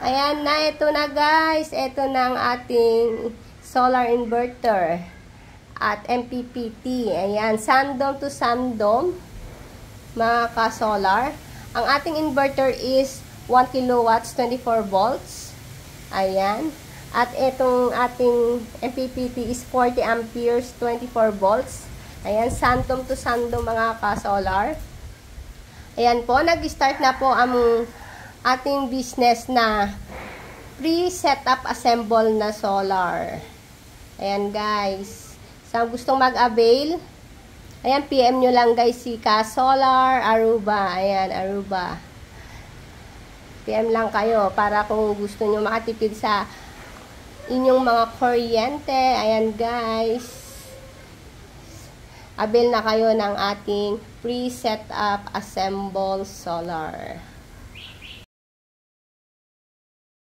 Ayan na, ito na guys. Ito na ang ating solar inverter at MPPT. Ayan, sandom to sandom, mga ka-solar. Ang ating inverter is 1 kilowatts, 24 volts. Ayan. At itong ating MPPT is 40 amperes, 24 volts. Ayan, sandom to sandom, mga ka-solar. Ayan po, nag-start na po ang ating business na pre-setup assemble na solar. Ayan guys. Sa gustong mag-avail, ayan, PM nyo lang guys si Ka-Solar Aruba. Ayan, Aruba. PM lang kayo para kung gusto nyo makatipid sa inyong mga kuryente. Ayan guys. Avail na kayo ng ating pre-setup assemble solar.